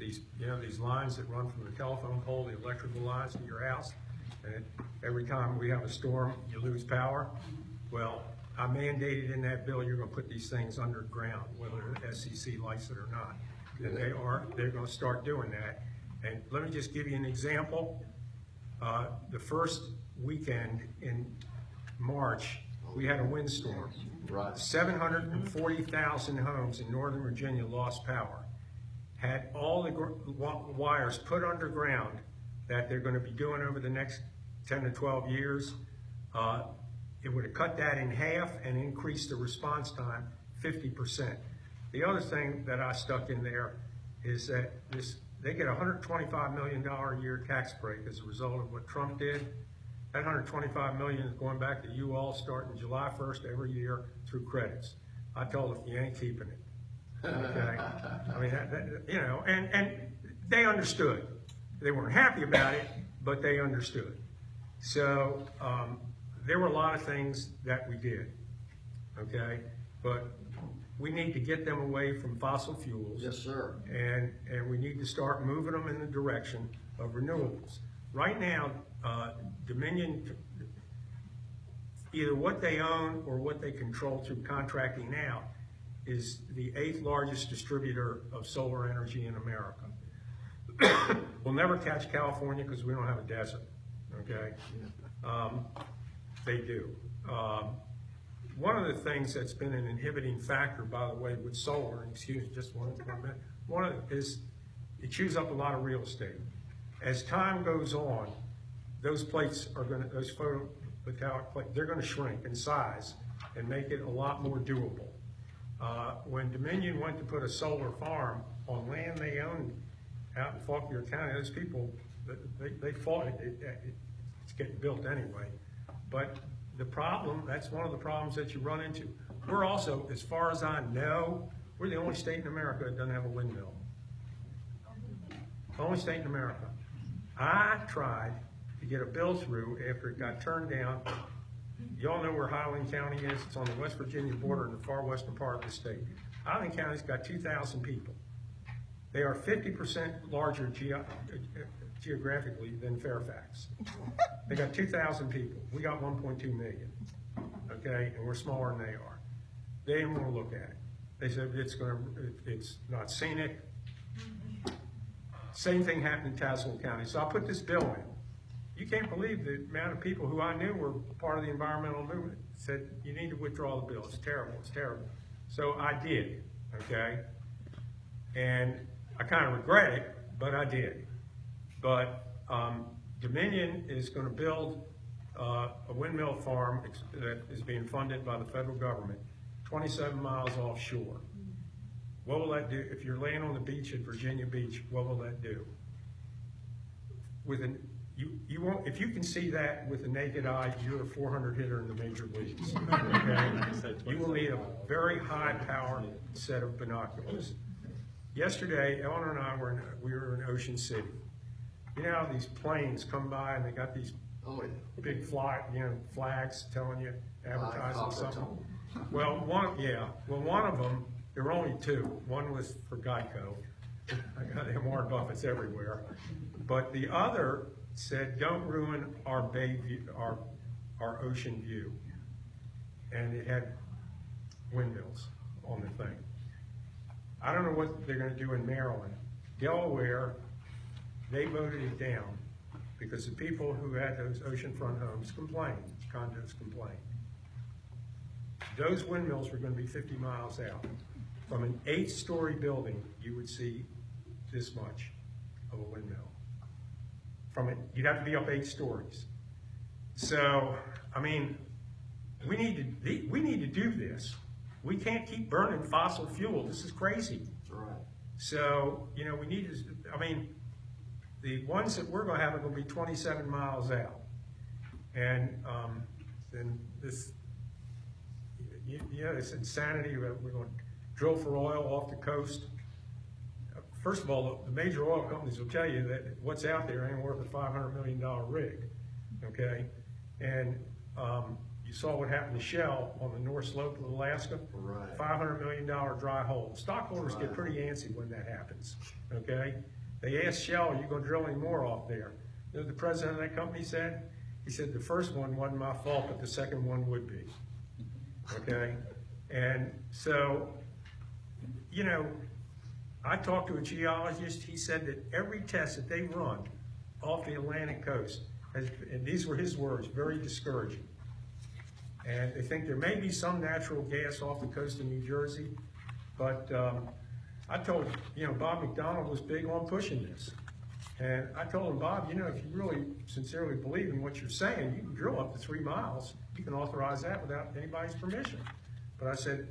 these lines that run from the telephone pole, the electrical lines to your house, and every time we have a storm, you lose power. Well, I mandated in that bill you're going to put these things underground, whether the SEC likes it or not. And they're going to start doing that. And let me just give you an example. The first weekend in March, we had a windstorm. Right. 740,000 homes in Northern Virginia lost power. Had all the wires put underground that they're going to be doing over the next 10 to 12 years, it would have cut that in half and increased the response time 50%. The other thing that I stuck in there is that they get a $125 million a year tax break as a result of what Trump did. That $125 million is going back to you all starting July 1st every year through credits. I told them, you ain't keeping it. Okay? I mean, and they understood. They weren't happy about it, but they understood. So there were a lot of things that we did, okay? But we need to get them away from fossil fuels. Yes, sir. And we need to start moving them in the direction of renewables. Right now, Dominion, either what they own or what they control through contracting now, is the 8th largest distributor of solar energy in America. We'll never catch California because we don't have a desert, okay? They do. One of the things that's been an inhibiting factor, by the way, with solar, excuse me, just one minute, is it chews up a lot of real estate. As time goes on, those plates are going to, those photovoltaic plates, they're going to shrink in size and make it a lot more doable. When Dominion went to put a solar farm on land they owned out in Fauquier County, those people, they fought it. It's getting built anyway. But the problem, that's one of the problems that you run into. We're also, as far as I know, we're the only state in America that doesn't have a windmill. The only state in America. I tried to get a bill through after it got turned down. Y'all know where Highland County is. It's on the West Virginia border in the far western part of the state. Highland County's got 2,000 people. They are 50% larger geographically than Fairfax. They got 2,000 people. We got 1.2 million, okay? And we're smaller than they are. They didn't want to look at it. They said it's not scenic. Same thing happened in Saslaw County. So I put this bill in. You can't believe the amount of people who I knew were part of the environmental movement said, you need to withdraw the bill. It's terrible, it's terrible. So I did, okay? And I kind of regret it, but I did. But Dominion is going to build a windmill farm that is being funded by the federal government, 27 miles offshore. What will that do? If you're laying on the beach at Virginia Beach, what will that do? You won't, if you can see that with the naked eye, you're a 400 hitter in the major leagues. Okay? You will need a very high power set of binoculars. Yesterday, Eleanor and I we were in Ocean City. You know how these planes come by and they got these big flags telling you, advertising something? Well, one of them, there were only two. One was for Geico. I got them Warren Buffett's everywhere. But the other said, don't ruin our bay view, our ocean view. And it had windmills on the thing. I don't know what they're going to do in Maryland. Delaware, they voted it down because the people who had those oceanfront homes complained, condos complained. Those windmills were going to be 50 miles out. From an 8-story building, you would see this much of a windmill. You'd have to be up 8 stories. So, I mean, we need to do this. We can't keep burning fossil fuel. This is crazy. That's right. So, we need to, the ones that we're going to have are going to be 27 miles out. And then this insanity, we're going to drill for oil off the coast. First of all, the major oil companies will tell you that what's out there ain't worth a $500 million rig, okay? And you saw what happened to Shell on the North Slope of Alaska. Right. $500 million dry hole. Stockholders get pretty antsy when that happens, okay? They asked Shell, are you gonna drill any more off there? You know what the president of that company said? He said, the first one wasn't my fault, but the second one would be, okay? And so, you know, I talked to a geologist, he said that every test that they run off the Atlantic coast, and these were his words, very discouraging. And they think there may be some natural gas off the coast of New Jersey, but I told, you know, Bob McDonald was big on pushing this. And I told him, Bob, you know, if you really sincerely believe in what you're saying, you can drill up to 3 miles. You can authorize that without anybody's permission. But I said,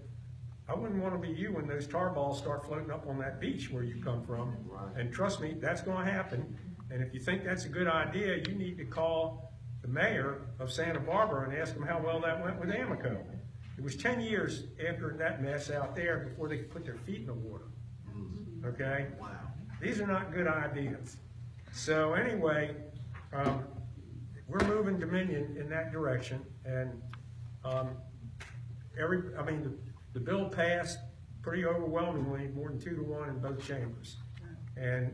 I wouldn't want to be you when those tar balls start floating up on that beach where you come from. Right. And trust me, that's going to happen. And if you think that's a good idea, you need to call the mayor of Santa Barbara and ask him how well that went with Amoco. It was 10 years after that mess out there before they could put their feet in the water. Okay? Wow. These are not good ideas. So anyway, we're moving Dominion in that direction, and the bill passed pretty overwhelmingly, more than 2-to-1 in both chambers. And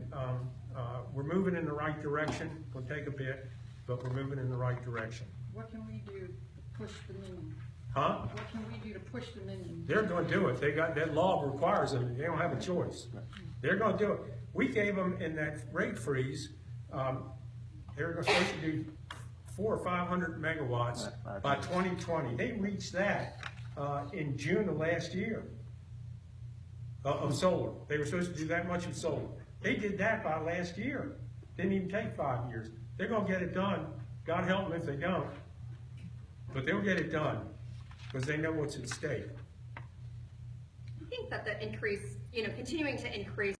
we're moving in the right direction. It'll take a bit, but we're moving in the right direction. What can we do to push Dominion? Huh? What can we do to push Dominion? They're going to do it. They got that law requires them. They don't have a choice. They're going to do it. We gave them in that rate freeze. They were supposed to do 400 or 500 megawatts by 2020. They reached that in June of last year of solar. They were supposed to do that much of solar. They did that by last year. Didn't even take 5 years. They're going to get it done. God help them if they don't. But they'll get it done because they know what's at stake. I think that the increase, continuing to increase